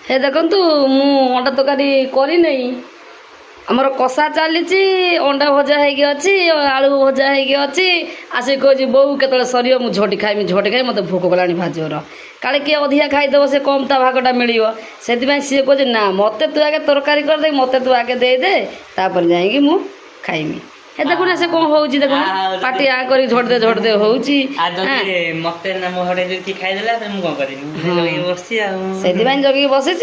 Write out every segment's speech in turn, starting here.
हे देखु मु अंडा तरकारी करनी आमर कषा चली अंडा भजा होगी आलू भजा होगी आसिक कह बो के सर मुझे झटी खाई मत भोक कला भाजर काले किए अधिका खाईदेव से कम ता भागटा मिल से सी कहे ना मत तू आगे तरकारी करदे मत तू आगे देदे तापर जाइए मु खाइमी हे देखु ना से कौन हो देखु पाटी आ कर झट दे हो जगिकी बसी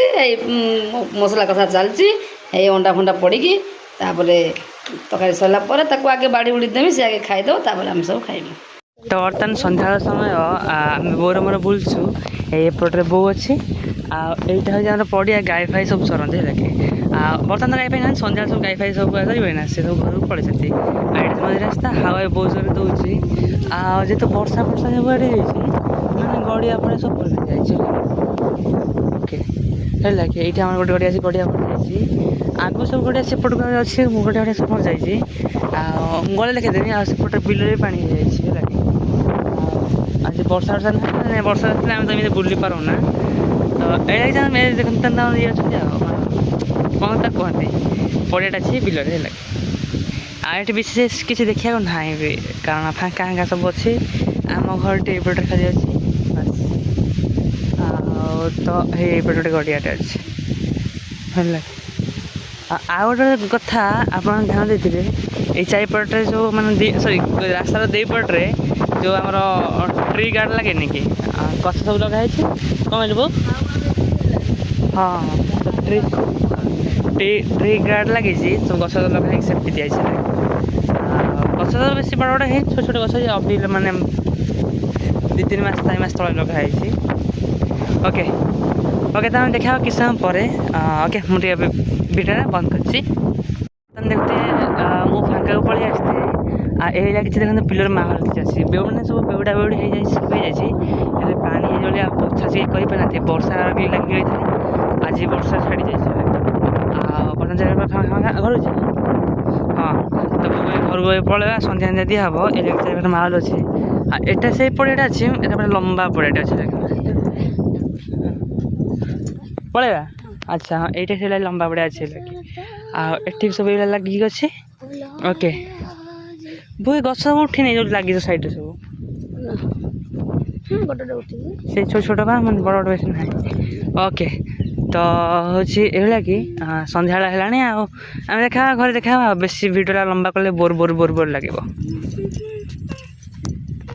मसला कषा चलती अंडा फंडा पड़ी तरकारी सरला आगे बाड़ी बुड़ी देवी सी आगे खाईदेव आम सब खाइबू। तो बर्तमान सन्ध्या समय आम बोर मोर बुलचु एपटे बो अच्छी आईटा हूँ पड़िया गाई फाई सब चरते लगे बर्तमान गाई फाई ना सन्ध्या सब गाई फाई सब करेंगे ना से सब घर को पड़े मझे रास्ता हावा बहुत जोर दूसरी जेहेतु वर्षा फर्षा सब आड़े मैंने गड़िया पड़े सब ओके है कि ये आम गोटे गड़िया गड़िया पड़ आगु सब गड़िया सेपट अच्छे गोटे गड़िया सब जाइए गले लिखिदेवी आसपटे बिल भी पानी है आज वर्षा वर्षा ना वर्षा आम तो बुली पारूना तो ये देखते ये कौन तक कहते पड़ियाटा अच्छी बिल ये विशेष किसी देखा ना भी कारण फाँका फाँका सब अच्छे आम घर टेपटे खाली अच्छी बस तो ये गड़ियाटे अच्छे है आउ गोटे कथा आप ध्यान देते ये चारिपटे जो मैंने सॉरी रास्तार दुईपटे जो आम ट्री गार्ड लगे कि गछ सब लगाई कौन बो हाँ तो ट्री गार्ड लगी सब गछ लगा सेफ्टी दिखाई गछ तो बेस बड़ बड़ है छोट छोट गछ अभी मैंने 2-3 मास 4 मास तले लगाई ओके ओके तो देखा किस समय पर ओके मुझे भिडियो बंद कर देखते मो फाँका को पलि आसते ये किसी देखते बिलर माहौल किसी अच्छी बेउ मैंने सब बेउड़ा बेउड़ी हो जाए पानी जो पोछा सी करना वर्षा भी लगी रही है आज वर्षा छाड़ी जाए घर हाँ तो घर को पलैया सन्ध्या सन्ध्या दिहब ये माहौल अच्छे एटा से पड़ियाटा अच्छे ये लंबा पड़ियाटा अच्छे पलैया अच्छा हाँ ये से लंबा पड़िया अच्छे लगे सब ये लगे अच्छे ओके वो गछ सब उठी नहीं जो लगे साइड सब से छोट छोट का मैं बड़ बड़ बेस ना ओके तो हूँ ये कि सन्ध्या है आम देखा घर देखा बेस भिडियो लंबा कले बोर बोर बोर बोर लगे।